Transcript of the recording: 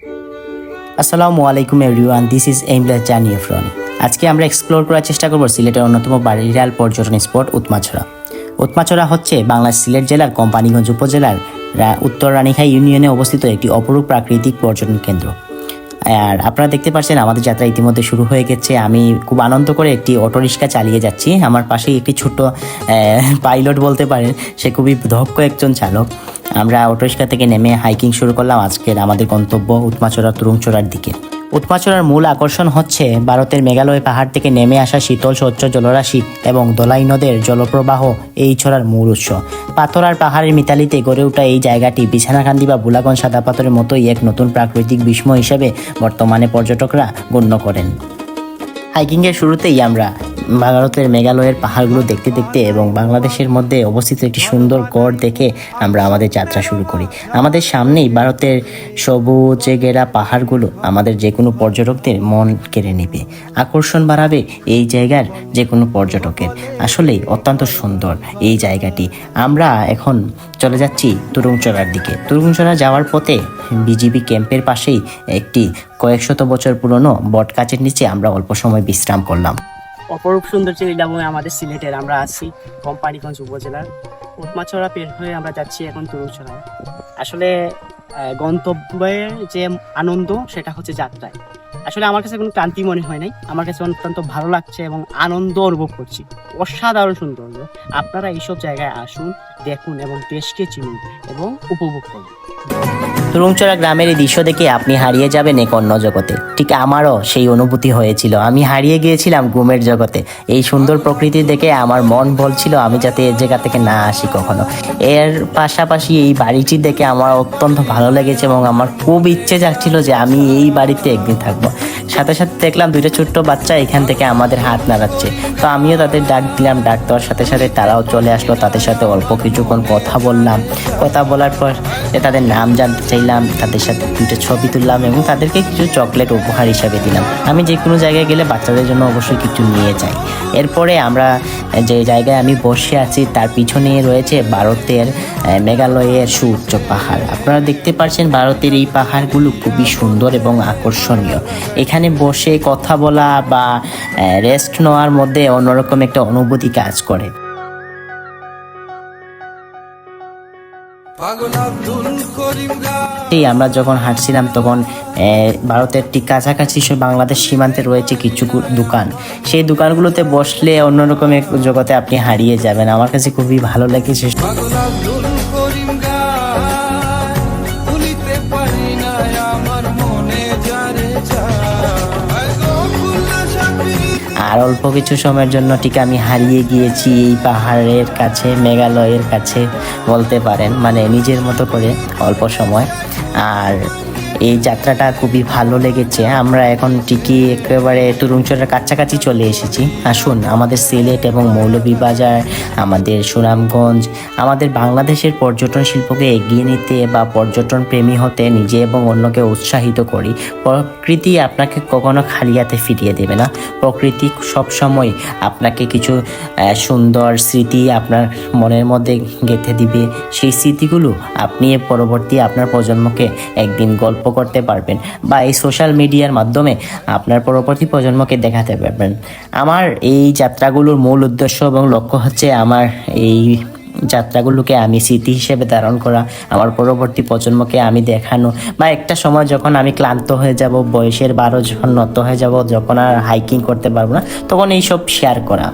আসসালামু আলাইকুম everyone, this is aimless journey of Rony. আজকে আমরা এক্সপ্লোর করার চেষ্টা করব সিলেটের অন্যতম ভাইরাল পর্যটন স্পট উৎমাছড়া। উৎমাছড়া হচ্ছে বাংলার সিলেট জেলার কোম্পানীগঞ্জ উপজেলার উত্তর রানীখাই ইউনিয়নে অবস্থিত একটি অপরূপ প্রাকৃতিক পর্যটন কেন্দ্র। আর আপনারা দেখতে পাচ্ছেন আমাদের যাত্রা ইতিমধ্যে শুরু হয়ে গেছে। আমি খুব আনন্দ করে একটি অটোরিক্সা চালিয়ে যাচ্ছি। আমার পাশেই একটি ছোট্ট পাইলট বলতে পারেন, সে খুবই দক্ষ একজন চালক। আমরা অটোরিক্সা থেকে নেমে হাইকিং শুরু করলাম আজকের আমাদের গন্তব্য উৎমাছড়া তুরুংচড়ার দিকে। উৎমাছড়ার মূল আকর্ষণ হচ্ছে ভারতের মেঘালয় পাহাড় থেকে নেমে আসা শীতল স্বচ্ছ জলরাশি এবং দোলাই নদের জলপ্রবাহ এই ছড়ার মূল উৎস। পাথর আর পাহাড়ের মিতালিতে গড়ে ওঠা এই জায়গাটি বিছানাকান্দি বা বুলাগঞ্জ সাদা পাথরের মতোই এক নতুন প্রাকৃতিক বিস্ময় হিসেবে বর্তমানে পর্যটকরা গণ্য করেন। হাইকিংয়ের শুরুতেই আমরা ভারতের মেঘালয়ের পাহাড়গুলো দেখতে দেখতে এবং বাংলাদেশের মধ্যে অবস্থিত একটি সুন্দর গড় দেখে আমরা আমাদের যাত্রা শুরু করি। আমাদের সামনেই ভারতের সবুজে ঘেরা পাহাড়গুলো আমাদের যে কোনো পর্যটকদের মন কেড়ে নেবে, আকর্ষণ বাড়াবে এই জায়গার যে কোনো পর্যটকের। আসলেই অত্যন্ত সুন্দর এই জায়গাটি। আমরা এখন চলে যাচ্ছি তুরুংচড়ার দিকে। তুরুংচড়া যাওয়ার পথে বিজিবি ক্যাম্পের পাশেই একটি কয়েকশত বছর পুরনো বট গাছের নিচে আমরা অল্প সময় বিশ্রাম করলাম। অপরূপ সৌন্দর্যের লীলাময় আমাদের সিলেটের। আমরা আছি কোম্পানীগঞ্জ উপজেলার উৎমাছড়া পের হয়ে আমরা যাচ্ছি এখন তুরুংচড়ায়। আসলে গন্তব্যে যে আনন্দ সেটা হচ্ছে যাত্রায়। আসলে আমার কাছে কোনো ক্লান্তি মনে হয় নাই, আমার কাছে অত্যন্ত ভালো লাগছে এবং আনন্দ অনুভব করছি। অসাধারণ সৌন্দর্য। আপনারা এইসব জায়গায় আসুন, দেখুন এবং দেশকে চিনুন এবং উপভোগ করুন। তুরুংচড়া গ্রামের এই দৃশ্য দেখে আপনি হারিয়ে যাবেন এক অন্য জগতে। ঠিক আমারও সেই অনুভূতি হয়েছিল। আমি হারিয়ে গিয়েছিলাম ঘুমের জগতে। এই সুন্দর প্রকৃতি দেখে আমার মন বলছিল আমি যাতে এই জায়গা থেকে না আসি কখনো। এর পাশাপাশি এই বাড়িটি দেখে আমার অত্যন্ত ভালো লেগেছে এবং আমার খুব ইচ্ছে যাচ্ছিল যে আমি এই বাড়িতে একদিন থাকবো। সাথে সাথে দেখলাম দুইটা ছোট্ট বাচ্চা এখান থেকে আমাদের হাত নাড়াচ্ছে, তো আমিও তাদের ডাক দিলাম। ডাক দেওয়ার সাথে সাথে তারাও চলে আসলো। তাদের সাথে অল্প কিছুক্ষণ কথা বললাম। কথা বলার পর তাদের নাম জানতে চাইলাম, তাদের সাথে দুটো ছবি তুললাম এবং তাদেরকে কিছু চকলেট উপহার হিসাবে দিলাম। আমি যে কোনো জায়গায় গেলে বাচ্চাদের জন্য অবশ্যই কিছু নিয়ে যাই। এরপরে আমরা যে জায়গায় আমি বসে আছি তার পিছনে রয়েছে ভারতের মেঘালয়ের সুউচ্চ পাহাড়। আপনারা দেখতে পাচ্ছেন ভারতের এই পাহাড়গুলো খুবই সুন্দর এবং আকর্ষণীয়। এখানে বসে কথা বলা বা রেস্ট নেওয়ার মধ্যে অন্যরকম একটা অনুভূতি কাজ করে। আমরা যখন হাঁটছিলাম তখন ভারতের ঠিক কাছাকাছি বাংলাদেশ সীমান্তে রয়েছে কিছু দোকান। সেই দোকানগুলোতে বসলে অন্যরকম এক জগতে আপনি হারিয়ে যাবেন। আমার কাছে খুবই ভালো লেগেছে। আর অল্প কিছু সময়ের জন্য ঠিক আমি হারিয়ে গিয়েছি এই পাহাড়ের কাছে, মেঘালয়ের কাছে বলতে পারেন, মানে নিজের মতো করে অল্প সময়। আর এই যাত্রাটা খুবই ভালো লেগেছে। আমরা এখন ঠিকই একেবারে তুরুংচড়ার কাছাকাছি চলে এসেছি। আসুন আমাদের সিলেট এবং মৌলভীবাজার, আমাদের সুনামগঞ্জ, আমাদের বাংলাদেশের পর্যটন শিল্পকে এগিয়ে নিতে বা পর্যটন প্রেমী হতে নিজে এবং অন্যকে উৎসাহিত করি। প্রকৃতি আপনাকে কখনো খালি হাতে ফিরিয়ে দেবে না। প্রকৃতি সবসময় আপনাকে কিছু সুন্দর স্মৃতি আপনার মনের মধ্যে গেঁথে দিবে। সেই স্মৃতিগুলো আপনি পরবর্তী আপনার প্রজন্মকে একদিন গল্প করতে পারবেন বা এই সোশ্যাল মিডিয়ার মাধ্যমে আপনার পরবর্তী প্রজন্মকে দেখাতে পারবেন। আমার এই যাত্রাগুলোর মূল উদ্দেশ্য এবং লক্ষ্য হচ্ছে আমার এই যাত্রাগুলোকে আমি স্মৃতি হিসেবে ধারণ করা, আমার পরবর্তী প্রজন্মকে আমি দেখানো, বা একটা সময় যখন আমি ক্লান্ত হয়ে যাব, বয়সের 12 যখন নত হয়ে যাব, যখন আর হাইকিং করতে পারবো না, তখন এইসব শেয়ার করা।